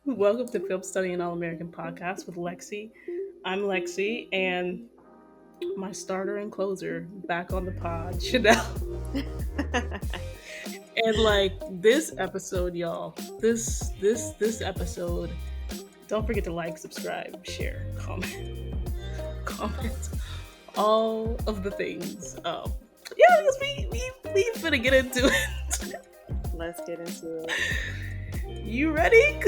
Welcome to Film Study and All American Podcast with Lexi. I'm Lexi, and my starter and closer back on the pod, Chanel. And this episode, y'all, this episode, don't forget to like, subscribe, share, comment, all of the things. Yeah, because we finna get into it. Let's get into it. You ready?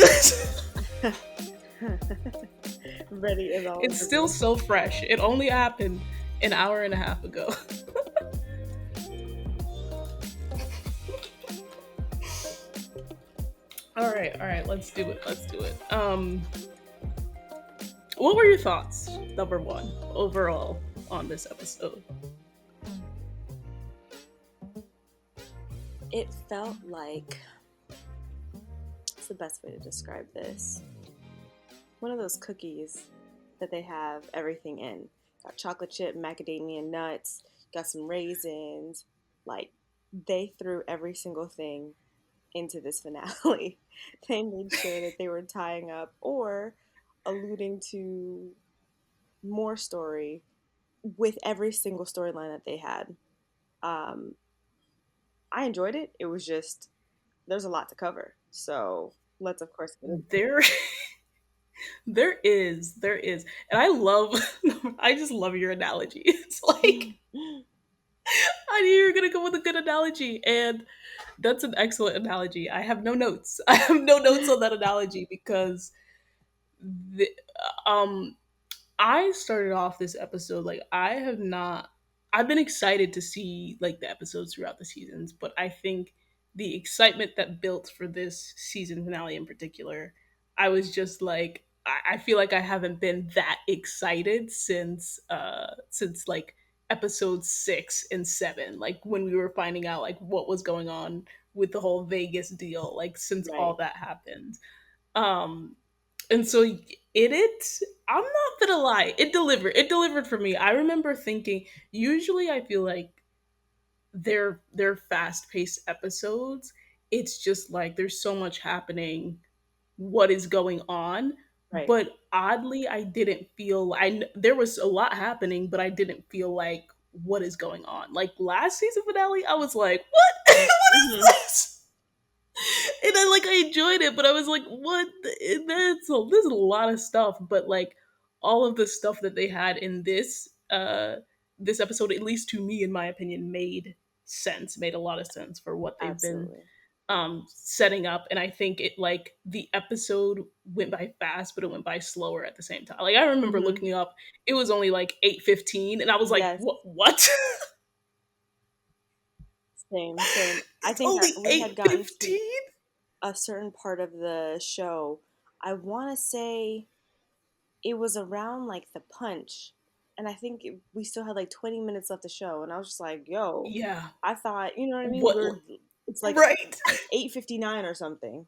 Ready as always. It's still so fresh. It only happened an hour and a half ago. All right, let's do it. What were your thoughts, number one, overall, on this episode? It felt like, it's the best way to describe this, one of those cookies that they have everything in. Got chocolate chip, macadamia nuts, got some raisins. Like, they threw every single thing into this finale. They made sure that they were tying up or alluding to more story with every single storyline that they had. I enjoyed it. It was just, there's a lot to cover. So let's, of course, get into it. There is. And I just love your analogy. It's like, I knew you were going to come with a good analogy. And that's an excellent analogy. I have no notes. I have no notes on that analogy because the, um, I started off this episode I've been excited to see like the episodes throughout the seasons, but I think the excitement that built for this season finale in particular, I was just like I feel like I haven't been that excited since like episode 6 and 7, like when we were finding out like what was going on with the whole Vegas deal, like since all Right. that happened. Um and so I'm not gonna lie, it delivered for me. I remember thinking, usually I feel like they're fast-paced episodes. It's just like there's so much happening, what is going on. Right. But oddly, I didn't feel there was a lot happening, but I didn't feel like what is going on. Like last season finale, I was like, what? What is Mm-hmm. this? And I enjoyed it, but I was like, what? There's a lot of stuff, but like all of the stuff that they had in this episode, at least to me, in my opinion, made a lot of sense for what they've been Absolutely. setting up. And I think it like the episode went by fast, but it went by slower at the same time. Like I remember Mm-hmm. looking up, it was only like 8:15, and I was like, Yes. what? Same. I It's think only we had eight gotten to fifteen. a certain part of the show. I want to say it was around like the punch, and I think we still had like 20 minutes left to show, and I was just like, "Yo, Yeah. I thought, you know what I mean? What? It's like Right. 8:59 or something."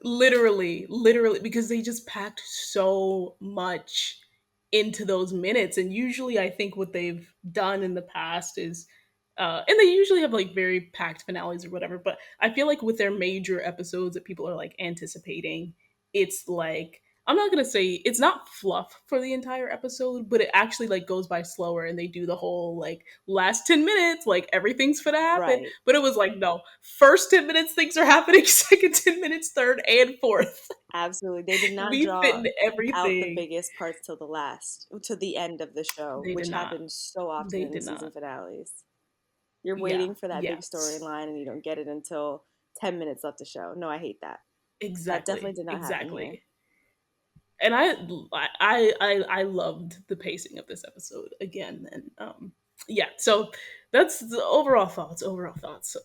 Literally, because they just packed so much into those minutes. And usually, I think what they've done in the past is, and they usually have like very packed finales or whatever. But I feel like with their major episodes that people are like anticipating, it's like, I'm not gonna say it's not fluff for the entire episode, but it actually like goes by slower, and they do the whole like last 10 minutes, like everything's gonna happen. Right. But it was like, no, first 10 minutes things are happening, second 10 minutes, third and fourth. Absolutely. They did not We fit draw in out the everything. biggest parts to the end of the show, They did which not. happens so often They in did season not. finales. You're Yeah. waiting for that big Yes. storyline and you don't get it until 10 minutes left to show. No, I hate that. That definitely Exactly. did not happen here. Exactly. And I loved the pacing of this episode again. And yeah, so that's the overall thoughts.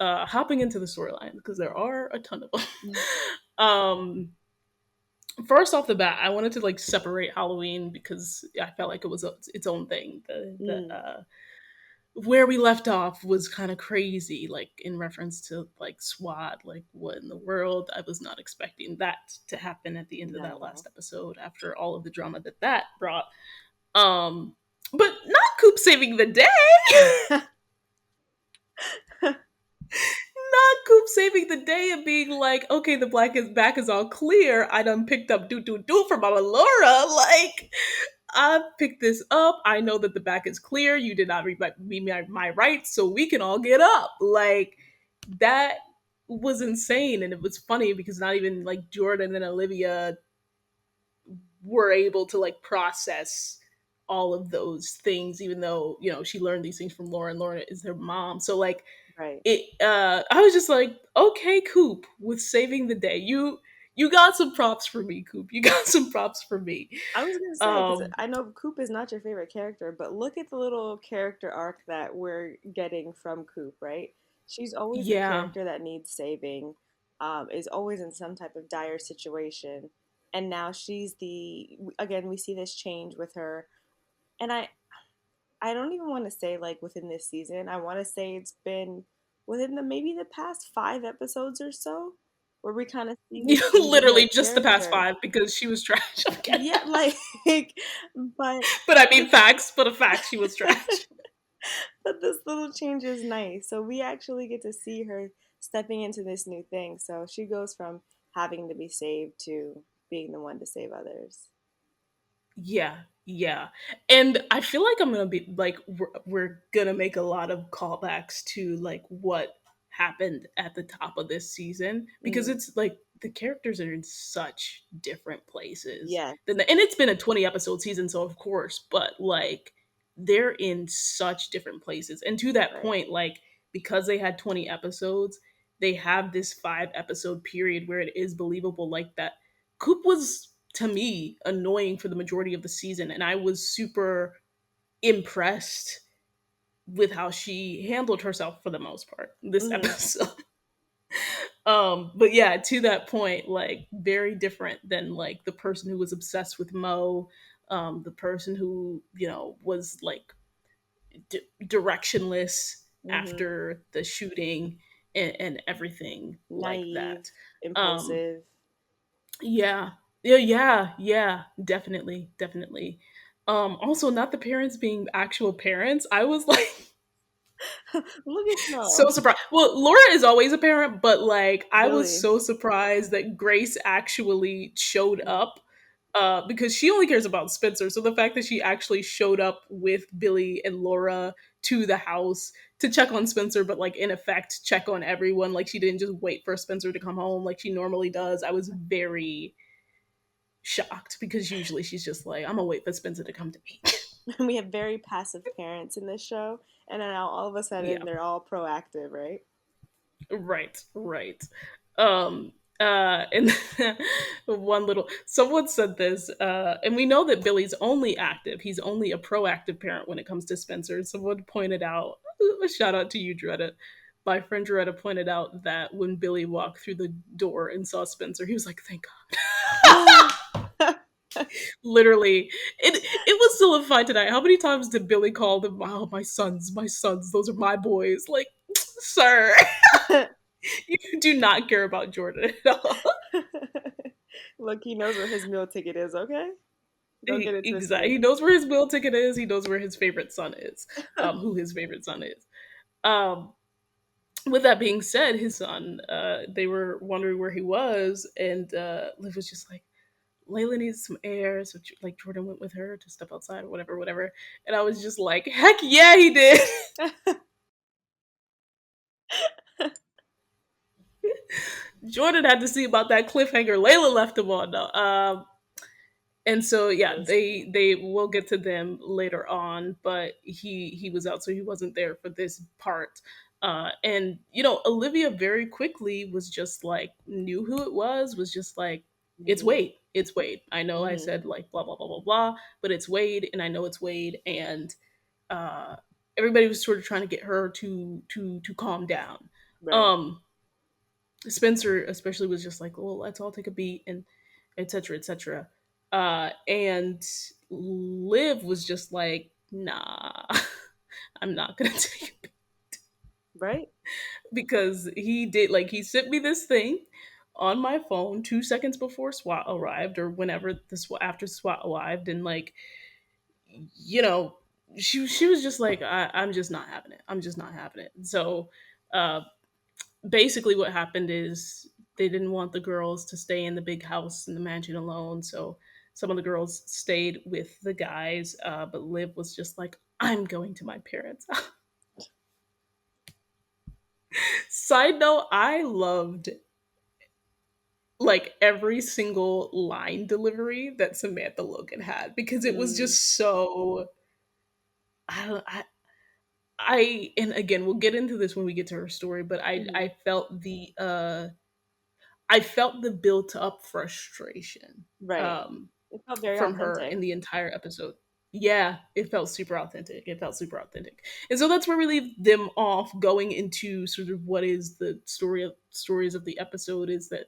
Hopping into the storyline, because there are a ton of them. um First off the bat, I wanted to like separate Halloween because I felt like it was its own thing. Mm, Where we left off was kind of crazy, like in reference to like SWAT. Like, what in the world? I was not expecting that to happen at the end of not that at last all. episode after all of the drama that brought. But not Coop saving the day. Not Coop saving the day and being like, okay, the black is back is all clear. I done picked up do for Mama Laura. Like, I picked this up. I know that the back is clear. You did not read my rights, so we can all get up. Like, that was insane. And it was funny because not even like Jordan and Olivia were able to like process all of those things, even though, she learned these things from Laura and Laura is their mom. So like Right. I was just like, okay, Coop, with saving the day. You got some props for me, Coop. You got some props for me. I was gonna say, because Um I know Coop is not your favorite character, but look at the little character arc that we're getting from Coop, right? She's always the yeah. character that needs saving, is always in some type of dire situation, and now she's the again we see this change with her, and I don't even want to say like within this season. I want to say it's been within the maybe the past 5 episodes or so, where we kind of see the change in her Literally just the past character. 5 because she was trash. I'm kidding. Yeah, like, but But I mean this, facts, but a fact she was trash. but this little change is nice. So we actually get to see her stepping into this new thing. So she goes from having to be saved to being the one to save others. Yeah, yeah. And I feel like I'm gonna be like we're gonna make a lot of callbacks to like what happened at the top of this season because Hmm. it's like the characters are in such different places Yes, than and it's been a 20 episode season, so of course, but like they're in such different places. And to that right. point, like because they had 20 episodes, they have this 5 episode period where it is believable like that Coop was, to me, annoying for the majority of the season, and I was super impressed with how she handled herself for the most part this Hmm. episode. But yeah, to that point, like very different than like the person who was obsessed with Mo, the person who was like directionless Hmm. after the shooting and everything like Naive, that. Um, impulsive. Yeah. Yeah, definitely, definitely. Also not the parents being actual parents. I was like Look at so y'all. surprised. Well, Laura is always a parent, but like I was Billy. so surprised that Grace actually showed Mm. up. Because she only cares about Spencer. So the fact that she actually showed up with Billy and Laura to the house to check on Spencer, but like in effect check on everyone. Like she didn't just wait for Spencer to come home like she normally does. I was very shocked because usually she's just like, I'm gonna wait for Spencer to come to me. We have very passive parents in this show, and then now all of a sudden Yeah, they're all proactive, right? right, right. Um, and one little someone said this, and we know that Billy's only active. He's only a proactive parent when it comes to Spencer. Someone pointed out, a shout out to you, Dretta. My friend Dretta pointed out that when Billy walked through the door and saw Spencer, he was like, "Thank God." Literally, it was solidified tonight. How many times did Billy call them? Oh, my sons, those are my boys. Like, sir, you do not care about Jordan at all. Look, he knows where his meal ticket is, okay? Don't get it Exactly, twisted. he knows where his meal ticket is. He knows where his favorite son is. Who his favorite son is. Um, with that being said, his son, they were wondering where he was, and Liv was just like, Layla needs some air, so like Jordan went with her to step outside or whatever, whatever. And I was just like, heck yeah, he did. Jordan had to see about that cliffhanger Layla left him on. Though. And so yeah, Listen. they will get to them later on, but he was out, so he wasn't there for this part. And Olivia very quickly was just like knew who it was just like it's Hmm. Wade, it's Wade. I know I Hmm. said like blah blah blah blah blah, but it's Wade, and I know it's Wade, and uh, everybody was sort of trying to get her to calm down. Right. Um, Spencer especially was just like, well, let's all take a beat and etc. etc. And Liv was just like, nah, I'm not gonna take it Right? because he did like he sent me this thing on my phone 2 seconds before SWAT arrived or whenever the SWAT after SWAT arrived and like you know she was just like I'm just not having it. I'm just not having it. So uh basically what happened is they didn't want the girls to stay in the big house in the mansion alone, so some of the girls stayed with the guys, but Liv was just like, I'm going to my parents. Side note, I loved like every single line delivery that Samantha Logan had because it was Mm, just so I don't I and again we'll get into this when we get to her story, but hmm I felt the built up frustration right. It felt very from her authentic. in the entire episode. Yeah, it felt super authentic. It felt super authentic, and so that's where we leave them off, going into sort of what is the stories of the episode. Is that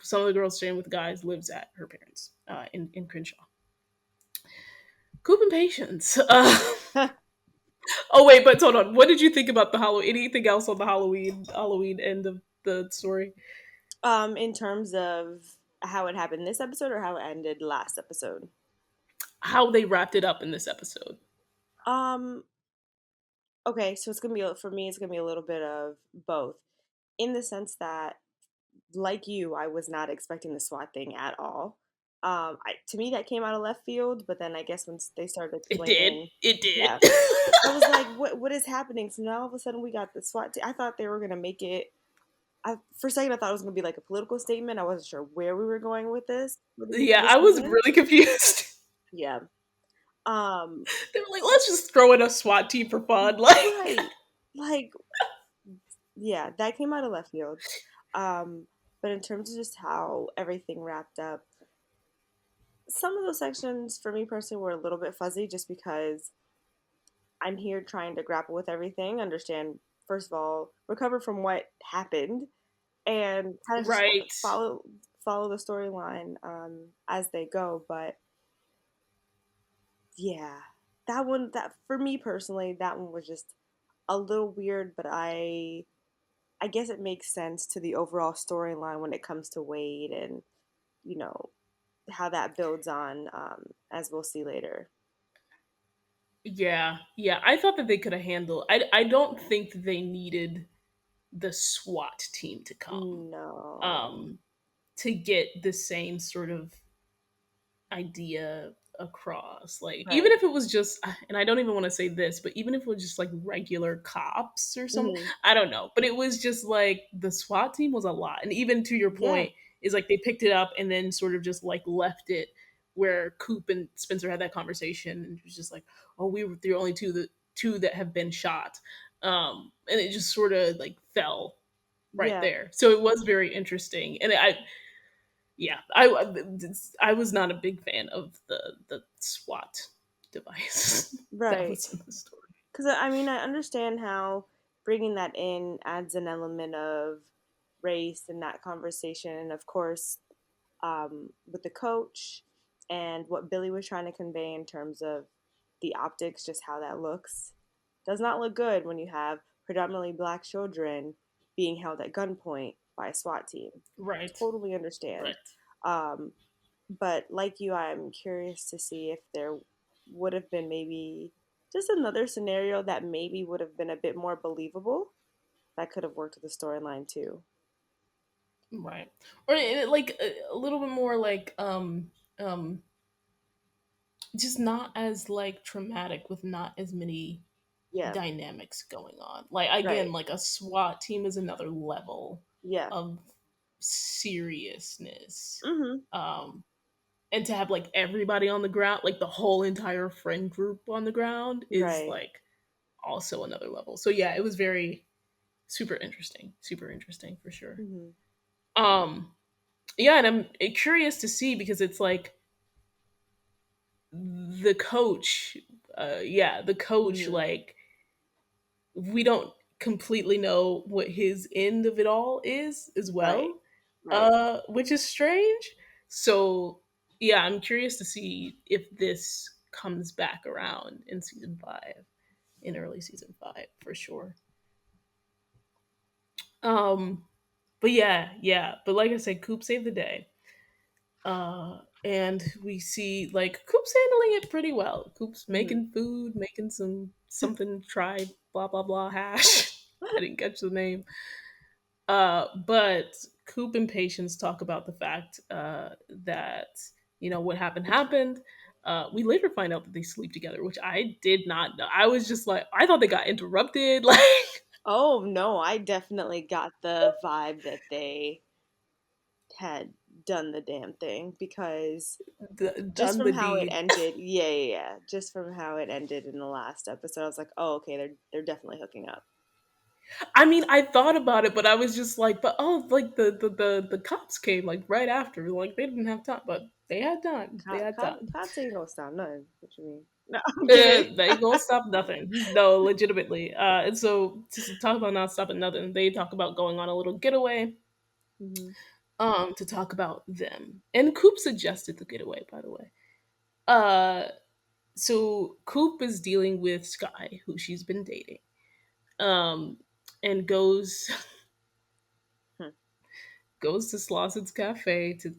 some of the girls staying with guys lives at her parents in Crenshaw. Coop and Patience. Oh wait, but hold on. What did you think about the Halloween? Anything else on the Halloween end of the story? In terms of how it happened this episode or how it ended last episode. How they wrapped it up in this episode? Um, okay, so it's gonna be for me. It's gonna be a little bit of both, in the sense that, like you, I was not expecting the SWAT thing at all. To me, that came out of left field, but then I guess once they started It did. explaining, It yeah, did. I was like, what is happening? So now all of a sudden we got the SWAT team. I thought they were gonna make it. For a second, I thought it was gonna be like a political statement. I wasn't sure where we were going with this for Yeah, this I was season. really confused. Yeah. Um. They were like, let's just throw in a SWAT team for fun. Like, Right. Like, yeah, that came out of left field. Um. But in terms of just how everything wrapped up, some of those sections for me personally were a little bit fuzzy, just because I'm here trying to grapple with everything, understand, first of all, recover from what happened, and kind of just right. follow the storyline as they go. But yeah, that for me personally, that one was just a little weird, but I guess it makes sense to the overall storyline when it comes to Wade, and you know how that builds on, as we'll see later. Yeah, yeah. I thought that they could have handled. I don't think that they needed the SWAT team to come No. um, to get the same sort of idea across. Like, even Right. if it was just, and I don't even want to say this, but even if it was just like regular cops or something, Hmm. I don't know. But it was just like the SWAT team was a lot. And even to your Yeah. point, is like they picked it up and then sort of just like left it where Coop and Spencer had that conversation and it was just like, oh, we were the only two that have been shot. And it just sort of like fell right Yeah. there. So it was very interesting. And yeah, I was not a big fan of the SWAT device that Right. was in the story. Because I mean, I understand how bringing that in adds an element of race in that conversation, and of course, with the coach and what Billy was trying to convey in terms of the optics, just how that looks, does not look good when you have predominantly black children being held at gunpoint by a SWAT team. Right, Totally understand. right, Um, but like you, I'm curious to see if there would have been maybe just another scenario that maybe would have been a bit more believable, that could have worked with the storyline too. right. Or like a little bit more like um just not as like traumatic with not as many Yeah, dynamics going on. Like right. again, like a SWAT team is another level Yeah. of seriousness. Mhm. Um and to have like everybody on the ground, like the whole entire friend group on the ground is Right. like also another level. So yeah, it was very super interesting for sure. Mhm. Um yeah, and I'm curious to see because it's like the coach yeah, the coach Mhm. like we don't completely know what his end of it all is as Right. well, Right. which is strange. So yeah, I'm curious to see if this comes back around in season 5, in early season 5 for sure. um but yeah, but like I said, Coop saved the day. And we see like Coop's handling it pretty well. Coop's Mhm. making food, making something try blah blah blah hash. I didn't catch the name. But Coop and Patience talk about the fact that what happened happened. We later find out that they sleep together, which I did not know. I was just like, I thought they got interrupted. Like, Oh no, I definitely got the vibe that they had done the damn thing because just done from the how it deed. ended, yeah, yeah, yeah. Just from how it ended in the last episode, I was like, oh, okay, they're definitely hooking up. I mean, I thought about it, but I was just like, but oh, like the cops came like right after. Like they didn't have time, but they had time. They had time. Cops ain't gonna stop nothing. What you mean? No, I'm kidding. They ain't gonna stop nothing. No, legitimately. And so to talk about not stopping nothing, they talk about going on a little getaway. Hmm. To talk about them. And Coop suggested the getaway, by the way. Uh, so Coop is dealing with Skye, who she's been dating. Um, and goes Hmm. goes to Slausen's cafe to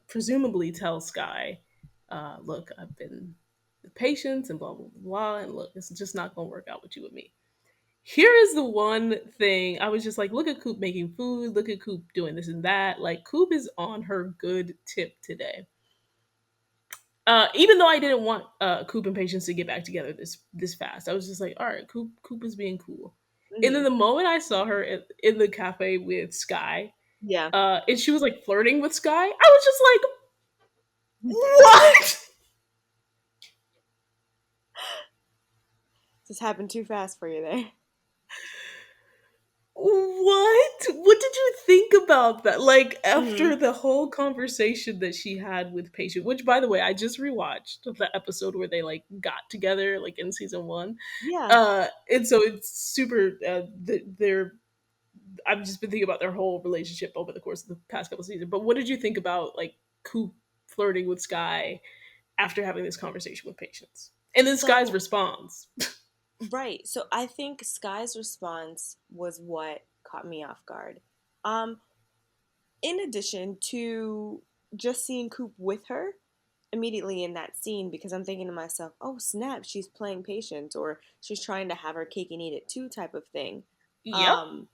presumably tell Skye, look, I've been with Patience and blah blah blah, and look, it's just not gonna work out with you and me. Here is the one thing I was just like, look at Coop making food, look at Coop doing this and that. Like Coop is on her good tip today. Even though I didn't want Coop and Patience to get back together this fast, I was just like, all right, Coop is being cool. And then Hmm. the moment I saw her in the cafe with Skye, Yeah. and she was like flirting with Skye, I was just like, what? This happened too fast for you there. What did you think about that? Like Hmm. after the whole conversation that she had with Patient, which by the way, I just rewatched the episode where they like got together, like in season one. Yeah. And so it's super. They're I've just been thinking about their whole relationship over the course of the past couple of seasons. But what did you think about like Coop flirting with Skye after having this conversation with Patience? And then Skye's So response. right. So I think Sky's response was what caught me off guard. Um, in addition to just seeing Coop with her immediately in that scene, because I'm thinking to myself, oh snap, she's playing patient or she's trying to have her cake and eat it too type of thing. Yep. Um,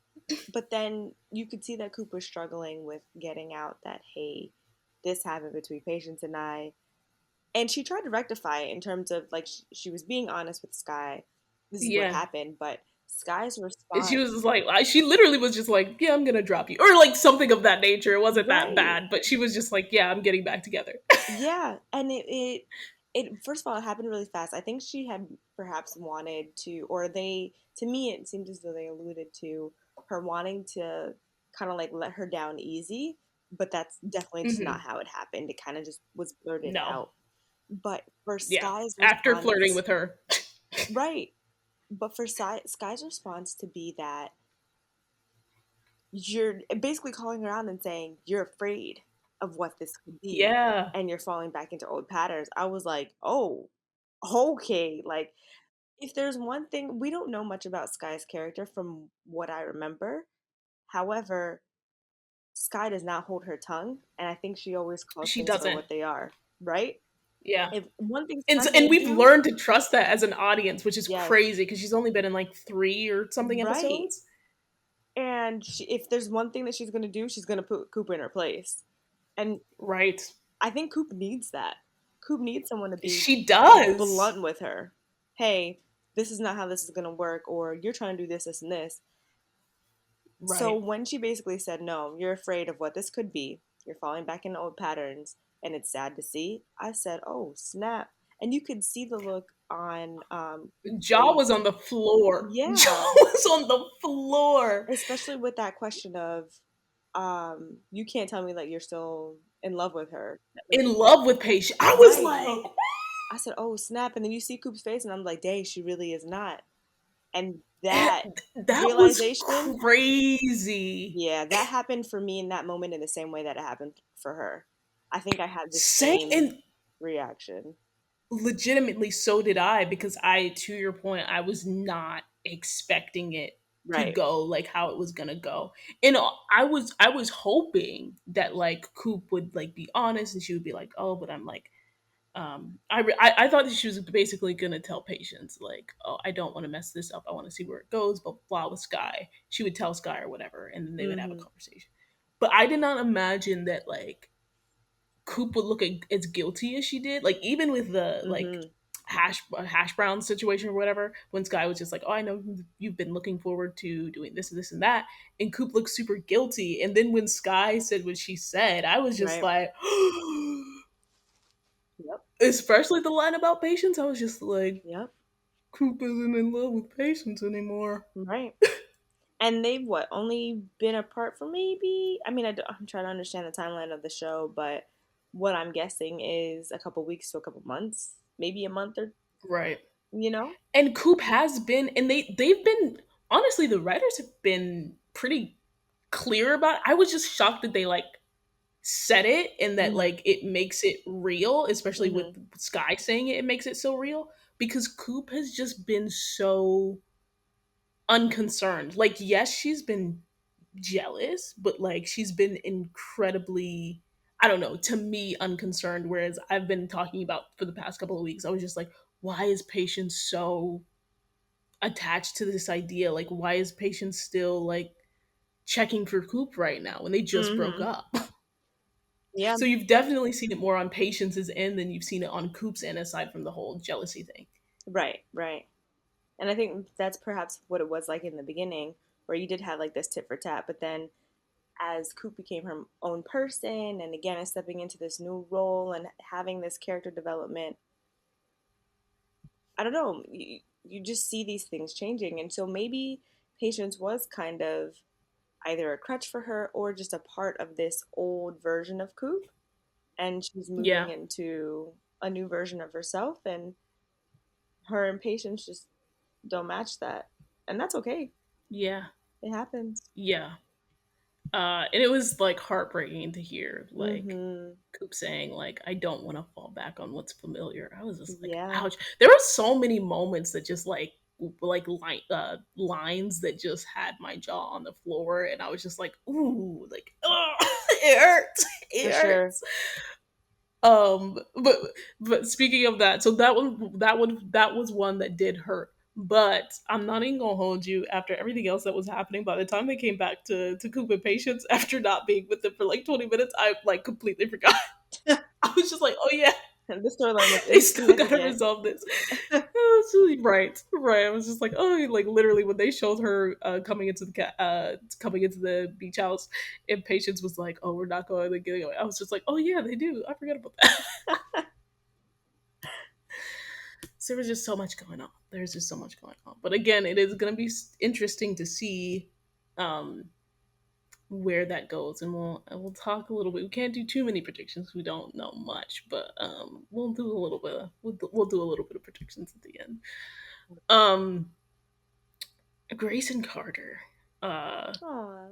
but then you could see that Coop was struggling with getting out that, hey, this happened between Patience and I. And she tried to rectify it in terms of like she was being honest with Sky. This is what Yeah. happened, but Sky's And she response, was just like, she literally was just like, yeah, I'm gonna drop you. Or like something of that nature. It wasn't that right? bad, but she was just like, yeah, I'm getting back together. Yeah, and it first of all, it happened really fast. I think she had perhaps wanted to, or they, to me, it seemed as though they alluded to her wanting to kind of like let her down easy, but that's definitely just not Hmm. how it happened. It kind of just was blurted No. out. But for Yeah. Sky's After flirting response, with her. right? But for Sky's response to be that you're basically calling her out and saying you're afraid of what this could be Yeah. and you're falling back into old patterns. I was like, oh, okay. Like, if there's one thing, we don't know much about Sky's character from what I remember. However, Sky does not hold her tongue, and I think she always calls She things for doesn't. what they are, right? Yeah. If one thing And, Sky and may we've do, learned to trust that as an audience, which is yes, crazy because she's only been in like 3 or something right. episodes. And if there's one thing that she's going to do, she's going to put Cooper in her place. And Right. I think Coop needs that. Coop needs someone to be She does. blunt with her. Hey, this is not how this is going to work, or you're trying to do this, this, and this. So Right. when she basically said, no, you're afraid of what this could be, you're falling back into old patterns, and it's sad to see, I said, oh, snap. And you could see the look on Jaw was face. on the floor. Jaw Yeah, was on the floor. especially with that question of, you can't tell me that you're still in love with her. Like, In love with Patience. I was right. like, I said, oh, snap. And then you see Coop's face, and I'm like, dang, she really is not. And eh, that that was realization, crazy. yeah, that happened for me in that moment in the same way that it happened for her. I think I had the Same same and reaction. legitimately so did I because to your point, I was not expecting it to Right. go like how it was gonna go. And I was hoping that like Coop would like be honest and she would be like, oh, but I'm like I thought that she was basically gonna tell Patience like, "Oh, I don't want to mess this up. I want to see where it goes." But blah with Skye, she would tell Skye or whatever, and then they would have a Mm-hmm. conversation. But I did not imagine that like Coop would look as guilty as she did. Like even with the like Mm-hmm. hash brown situation or whatever, when Skye was just like, "Oh, I know you've been looking forward to doing this and this and that," and Coop looked super guilty. And then when Skye said what she said, I was just Right. like. Yep. Especially the line about patience, I was just like, Yep. Coop isn't in love with patience anymore. Right. And they've what only been apart for maybe. I mean, I'm trying to understand the timeline of the show, but what I'm guessing is a couple weeks to a couple months, maybe a month or Right. you know. And Coop has been, and they've been honestly, the writers have been pretty clear about it. I was just shocked that they like said it and that Mm-hmm. like it makes it real, especially with Mm-hmm. Skye saying it, it makes it so real because Coop has just been so unconcerned. Like, yes, she's been jealous, but like she's been incredibly, I don't know, to me unconcerned. Whereas I've been talking about for the past couple of weeks, I was just like, why is Patience so attached to this idea? Like, why is Patience still like checking for Coop right now when they just broke Mm-hmm. up? Yeah. So you've definitely seen it more on Patience's end than you've seen it on Coop's end, aside from the whole jealousy thing. Right. Right. And I think that's perhaps what it was like in the beginning, where you did have like this tit for tat, but then as Coop became her own person and again is stepping into this new role and having this character development, I don't know, you just see these things changing. And so maybe Patience was kind of either a crutch for her or just a part of this old version of Coop. And she's moving Yeah, into a new version of herself, and her and Patience just don't match that. And that's okay. yeah, It happens. yeah. And it was like heartbreaking to hear like Mm-hmm. Coop saying like I don't want to fall back on what's familiar. I was just like, Yeah, ouch. There were so many moments that just lines that just had my jaw on the floor, and I was just like, ooh, like, oh, it hurts, for it sure. hurts. Um, but but speaking of that, so that was one that did hurt. But I'm not even gonna hold you. After everything else that was happening, by the time they came back to Coop and Patience after not being with them for like 20 minutes, I like completely forgot. I was just like, oh yeah, The storyline was they still gotta insignificant. resolve this. Right, right. I was just like, oh, like literally when they showed her coming into the beach house, and Patience was like, oh, we're not going to get away. I was just like, oh yeah, they do. I forgot about that. So there was just so much going on. There's just so much going on. But again, it is going to be interesting to see um, where that goes, and we'll talk a little bit. We can't do too many predictions. We don't know much, but we'll do a little bit. We'll do a little bit of predictions at the end. Um, Grace and Carter. Uh, Aw.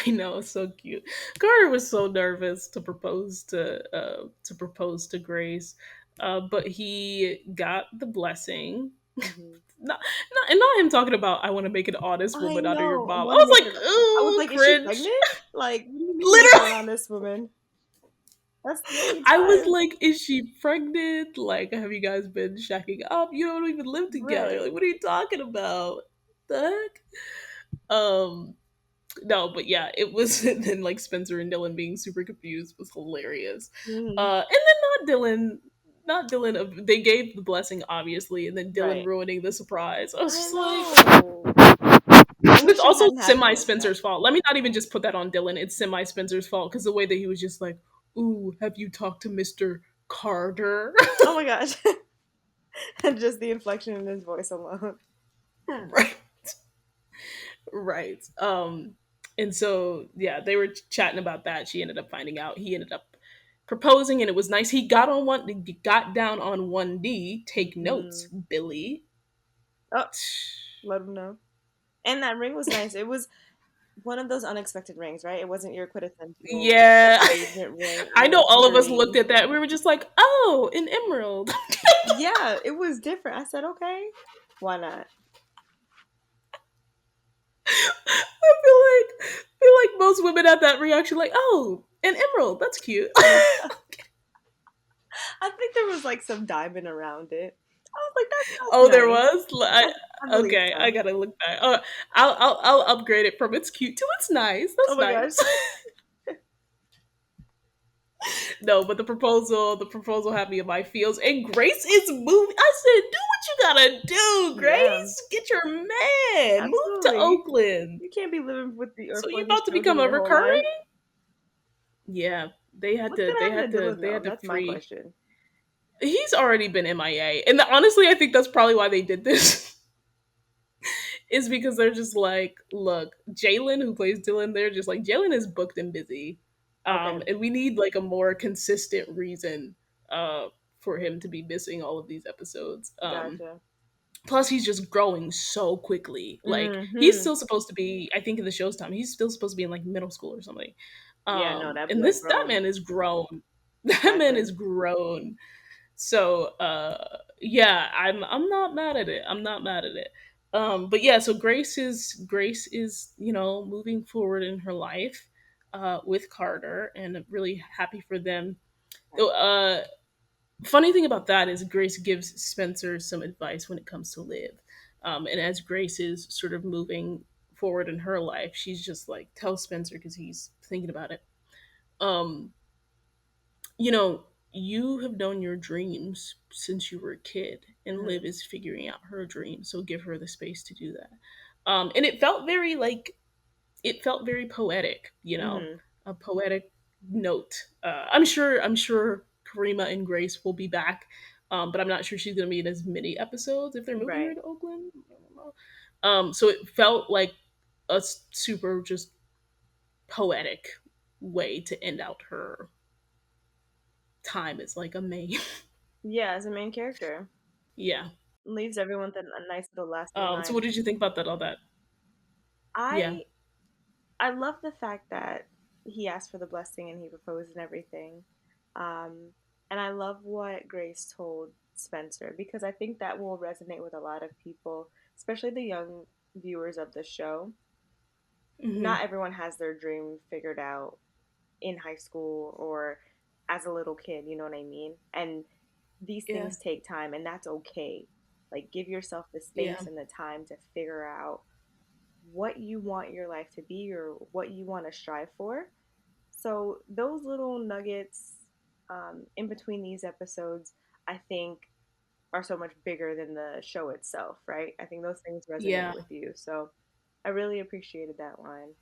I know, so cute. Carter was so nervous to propose to Grace, but he got the blessing. Hmm. Not him talking about I want to make an honest I woman out of your know. I mom. I want to was make like, it. I was ooh, like, is she cringe. pregnant? Like, what do you mean make her an Literally, honest woman? That's the only I was time. like, is she pregnant? Like, have you guys been shacking up? You don't even live together. Like, Right. what are you talking about? The heck? No, but yeah, it was. And then like Spencer and Dylan being super confused was hilarious. Hmm. And then not Dylan. They gave the blessing obviously, and then Dylan Right. ruining the surprise. I was I just like, know. I it's wish it also hadn't happened semi like that. Spencer's fault. Let me not even just put that on Dylan. It's semi Spencer's fault because the way that he was just like, "Ooh, have you talked to Mister Carter?" Oh my gosh. And just the inflection in his voice alone. Right. Right. And so yeah, they were chatting about that. She ended up finding out. He ended up proposing, and it was nice. He got down on one knee. Take notes, Hmm. Billy. Oh, let him know. And that ring was nice. It was one of those unexpected rings, right? It wasn't your quintessential Yeah, engagement ring. It I was know. All of us looked very, at that. We were just like, "Oh, an emerald." yeah, it was different. I said, okay, why not? Feel like most women had that reaction, like, "Oh, an emerald. That's cute." Yeah. I think there was like some diamond around it. I was like, that's Oh, there nice. was. I believe Okay, I so. gotta look back. Oh, I'll upgrade it from it's cute to it's nice. Oh That's my gosh. nice. No, but the proposal had me in my feels, and Grace is moving. I said, "Do what you gotta do, Yeah, Grace. Get your man. Move to absolutely. Oakland." You can't be living with the or So you for his about to become children a your whole life. recurring? Yeah, they had What's to. gonna They happen had to to. Dylan They though? had to That's my free. question. He's already been MIA, and honestly, I think that's probably why they did this. Is because they're just like, look, Jalen, who plays Dylan, they're just like, Jalen is booked and busy, Okay, and we need like a more consistent reason for him to be missing all of these episodes. gotcha. Plus, he's just growing so quickly. Like he's Hmm. still supposed to be, I think, in the show's time, he's still supposed to be in like middle school or something. Yeah, no, that And boy that grown. man is grown. That man Exactly. is grown. So yeah, I'm not mad at it. I'm not mad at it. But yeah, so Grace is, moving forward in her life with Carter, and I'm really happy for them. Funny thing about that is Grace gives Spencer some advice when it comes to Liv. And as Grace is sort of moving forward in her life, she's just like, tell Spencer, because he's thinking about it. Um, you know, you have known your dreams since you were a kid, and Hmm. Liv is figuring out her dreams, so give her the space to do that. And it felt very poetic, Hmm. a poetic note. I'm sure Karima and Grace will be back, but I'm not sure she's gonna be in as many episodes if they're moving her Right. to Oakland. I don't know. So it felt like a super just poetic way to end out her time as like a main. Yeah, as a main character, Yeah. leaves everyone with a nice little lasting So line. what did you think about that? All that? Yeah. I I love the fact that he asked for the blessing and he proposed and everything. Um, and I love what Grace told Spencer because I think that will resonate with a lot of people, especially the young viewers of the show. Hmm. Not everyone has their dream figured out in high school or as a little kid, you know what I mean? And these Yeah. things take time, and that's okay. Like, give yourself the Yeah. space and the time to figure out what you want your life to be or what you want to strive for. So, those little nuggets in between these episodes, I think, are so much bigger than the show itself, right? I think those things resonate Yeah. with you. So, I really appreciated that line.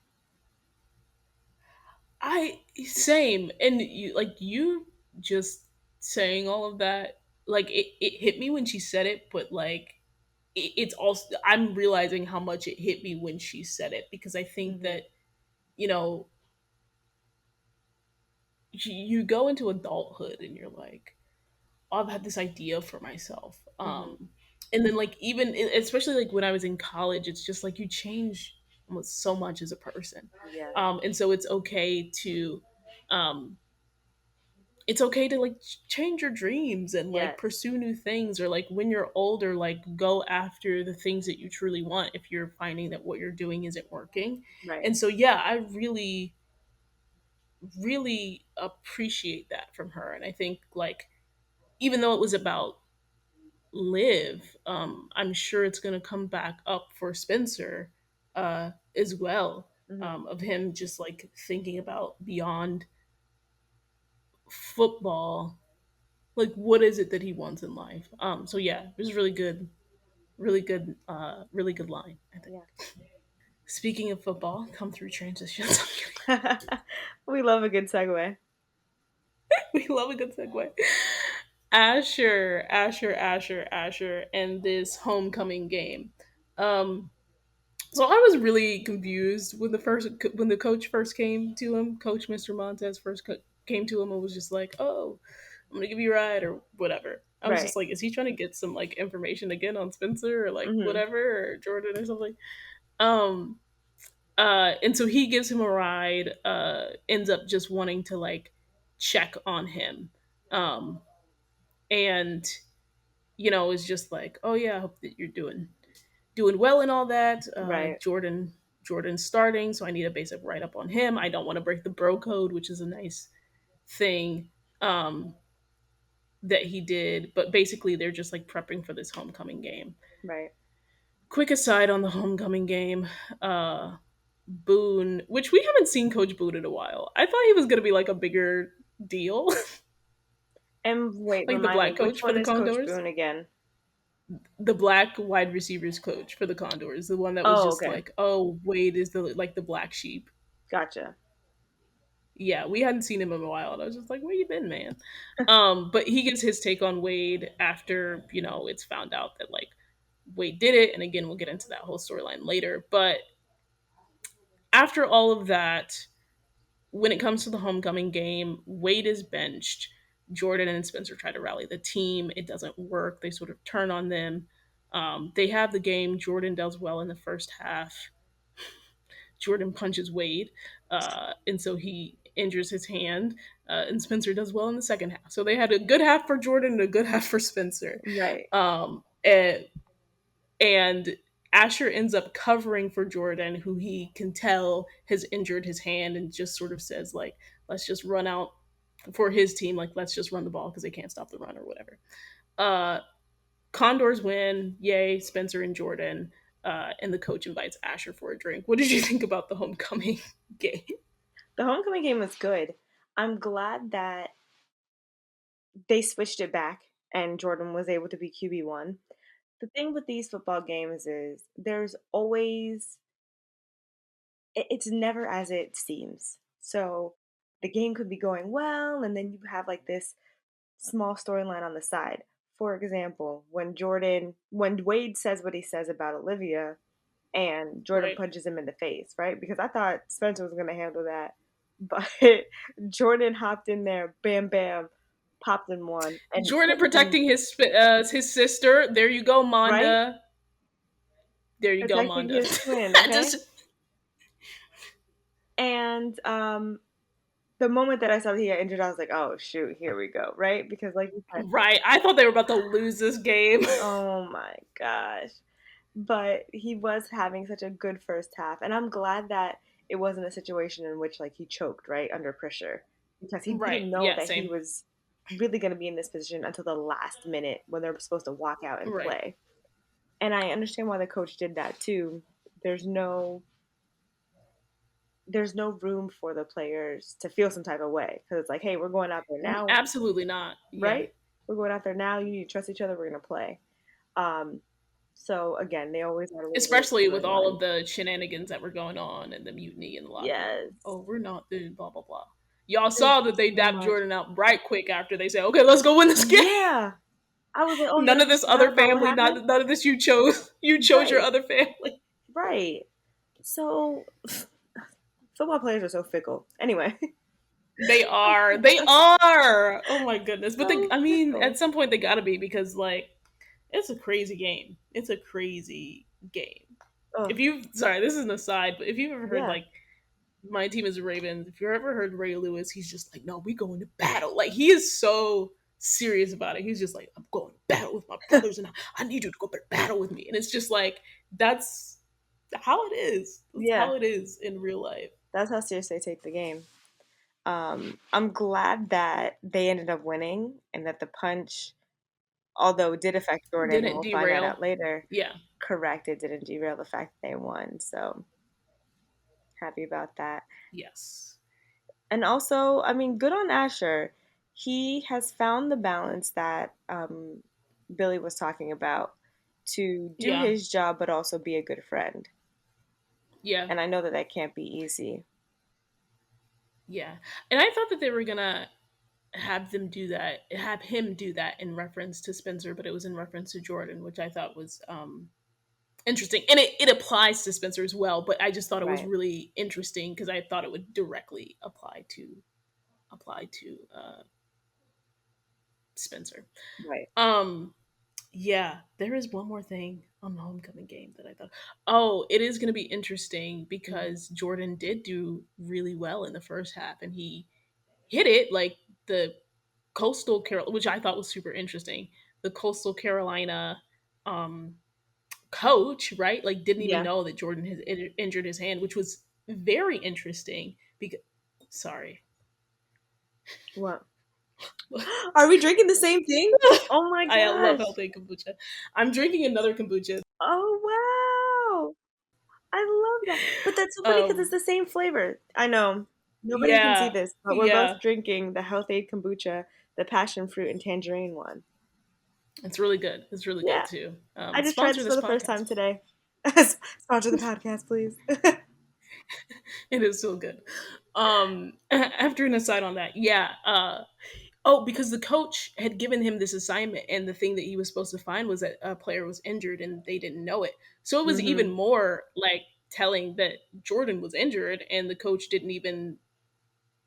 I same, and you just saying all of that, like it hit me when she said it, but like it's also, I'm realizing how much it hit me when she said it, because I think Hmm. that, you know you go into adulthood and you're like, oh, I've had this idea for myself, Hmm. and then like even especially like when I was in college, it's just like you change almost so much as a person, Yeah. and so um it's okay to like change your dreams and like Yes. pursue new things, or like when you're older, like go after the things that you truly want if you're finding that what you're doing isn't working. Right. And so yeah, I really appreciate that from her, and I think like even though it was about Live, I'm sure it's going to come back up for Spencer as well, Hmm. of him just like thinking about beyond football, like what is it that he wants in life. So yeah, it was really good line, I think. Yeah. Speaking of football, come through transitions. I'm kidding. We love a good segue. We love a good segue. Asher, and this homecoming game. Um, so I was really confused when the coach first came to him. Coach Mr. Montez came to him and was just like, "Oh, I'm gonna give you a ride or whatever." I was Right. just like, "Is he trying to get some like information again on Spencer or like Hmm. whatever or Jordan or something?" Um, and so he gives him a ride. Ends up just wanting to like check on him, um, and is just like, "Oh yeah, I hope that you're doing well and all that." Right. Jordan's starting, so I need a basic write up on him. I don't want to break the bro code, which is a nice thing. Um, that he did, but basically they're just like prepping for this homecoming game. Right. Quick aside on the homecoming game, uh Boone, which we haven't seen Coach Boone in a while. I thought he was gonna be like a bigger deal, And wait, like the remind me, black which coach for one the is Coach Condors, Boone again? the black wide receivers coach for the Condors, the one that was Oh, just okay. like, oh, Wade is the like the black sheep. Gotcha. Yeah, we hadn't seen him in a while, and I was just like, where you been, man? But he gives his take on Wade after it's found out that like Wade did it, and again we'll get into that whole storyline later. But after all of that, when it comes to the homecoming game, Wade is benched. Jordan and Spencer try to rally the team. It doesn't work. They sort of turn on them. They have the game. Jordan does well in the first half. Jordan punches Wade, and so he injures his hand. And Spencer does well in the second half. So they had a good half for Jordan and a good half for Spencer. Right. And Asher ends up covering for Jordan, who he can tell has injured his hand, and just sort of says like, "Let's just run out for his team. Like, let's just run the ball because they can't stop the run or whatever." Uh, Condors win, yay! Spencer and Jordan, and the coach invites Asher for a drink. What did you think about the homecoming game? The homecoming game was good. I'm glad that they switched it back and Jordan was able to be QB1. The thing with these football games is there's always it's never as it seems. So the game could be going well and then you have like this small storyline on the side. For example, when Wade says what he says about Olivia and Jordan Right. punches him in the face, right? Because I thought Spencer was going to handle that. But Jordan hopped in there, bam, bam, popped in one, and Jordan and protecting his sister. There you go, right, Monda. There you go, protecting Monda. his twin, okay. Just And the moment that I saw that he got injured, I was like, oh shoot, here we go, right? Because like you said, right. I thought they were about to lose this game. oh my gosh. But he was having such a good first half, and I'm glad that it wasn't a situation in which like he choked right under pressure because he Right. didn't know Yeah. that he Same. was really going to be in this position until the last minute when they're supposed to walk out and Right. play. And I understand why the coach did that too. There's no there's no room for the players to feel some type of way because it's like, hey, we're going out there now, Absolutely not. Yeah. right? We're going out there now. You need to trust each other. We're going to play. Um, so again, they always had a little bit of Especially with all storyline. of the shenanigans that were going on and the mutiny in the locker room. Yes, Oh, we're not doing blah blah blah. Y'all there's saw that they so dapped much. Jordan out right quick after they said, "Okay, let's go win this game." Yeah, I was like, oh, you're None gonna of beat this them out other about what family. happened, None of this you chose. You chose your right? other family. Right. So football players are so fickle. Anyway, They are. They are. Oh my goodness. But they. so I mean, fickle. at some point they got to be because like it's a crazy game. It's a crazy game. Oh If you sorry, this is an aside, but if you've ever heard yeah, like my team is the Ravens. If you've ever heard Ray Lewis, he's just like, no, we going to battle. Like he is so serious about it. He's just like, I'm going to battle with my brothers, and I need you to go to battle with me. And it's just like that's how it is. That's yeah. how it is in real life. That's how serious they take the game. I'm glad that they ended up winning and that the punch, although it did affect Jordan, and Didn't we'll find that derail. out later. Yeah. Correct, it didn't derail the fact that they won. So happy about that. Yes. And also, I mean, good on Asher. He has found the balance that Billy was talking about to do Yeah. his job, but also be a good friend. Yeah. And I know that that can't be easy. Yeah. And I thought that they were gonna have him do that in reference to Spencer, but it was in reference to Jordan, which I thought was interesting, and it applies to Spencer as well, but I just thought it was Right, really interesting because I thought it would directly apply to Spencer. right. um yeah, there is one more thing on the homecoming game that I thought, oh, it is going to be interesting Mhm. because Jordan did do really well in the first half, and he hit it like the coastal Carol, which I thought was super interesting. The coastal Carolina um coach, right? Like didn't even Yeah. know that Jordan has injured his hand, which was very interesting because sorry. What? Are we drinking the same thing? Oh my I love gosh. healthy kombucha. I'm drinking another kombucha. Oh wow. I love that. But that's so funny because it's Um, the same flavor. I know. Nobody can see yeah, this, but we're both yeah, drinking the Health Aid kombucha, the passion fruit and tangerine one. it's really good. It's really good Yeah. too. I just tried Sponsor this for this the first time podcast. today. Sponsor the podcast, please. It is so good. After an aside on that, yeah. Oh, because the coach had given him this assignment, and the thing that he was supposed to find was that a player was injured, and they didn't know it. So it was Hmm. even more like telling that Jordan was injured, and the coach didn't even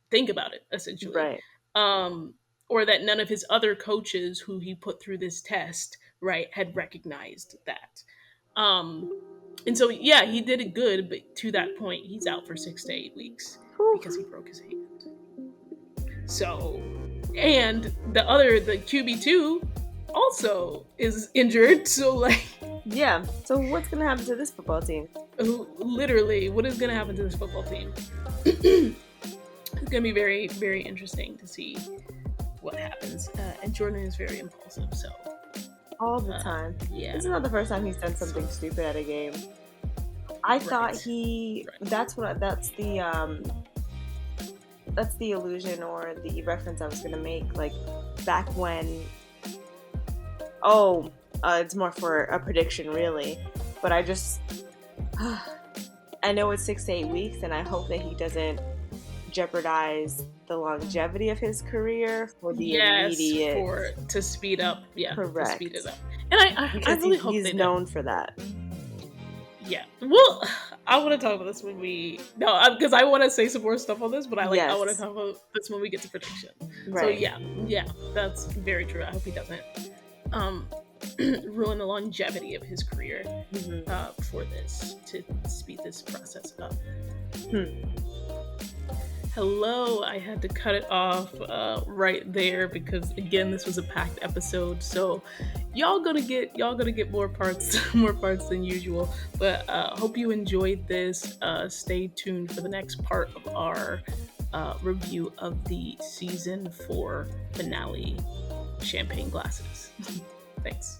think about it, essentially. Right. Um, or that none of his other coaches who he put through this test, right, had recognized that. Um, and so, yeah, he did it good, but to that point, he's out for 6 to 8 weeks because he Whew. broke his hand. So, and the QB2, also is injured. So, like, Yeah. So what's gonna happen to this football team? literally, what is going to happen to this football team? It's going to be very, very interesting to see what happens. And Jordan is very impulsive, so All the time. yeah, This is not the first time he's done so something stupid at a game. I thought right, he. right, That's the illusion or the reference I was gonna make. Like back when. Oh, it's more for a prediction, really. But I just. I know it's 6 to 8 weeks, and I hope that he doesn't jeopardize the longevity of his career for the yes, immediate. for to speed up, yeah, to speed it Correct. up. And I Because really hope he's they don't. known for that. Yeah. Well, I want to talk about this when we no, because I want to say some more stuff on this, but I want to Yes. talk about this when we get to prediction. So Right. yeah, yeah, that's very true. I hope he doesn't um ruin the longevity of his career Hmm. for this to speed this process up. Hmm. Hello, I had to cut it off right there because again, this was a packed episode. So y'all gonna get more parts more parts than usual. But hope you enjoyed this. Stay tuned for the next part of our review of the season 4 finale, Champagne Glasses. Thanks.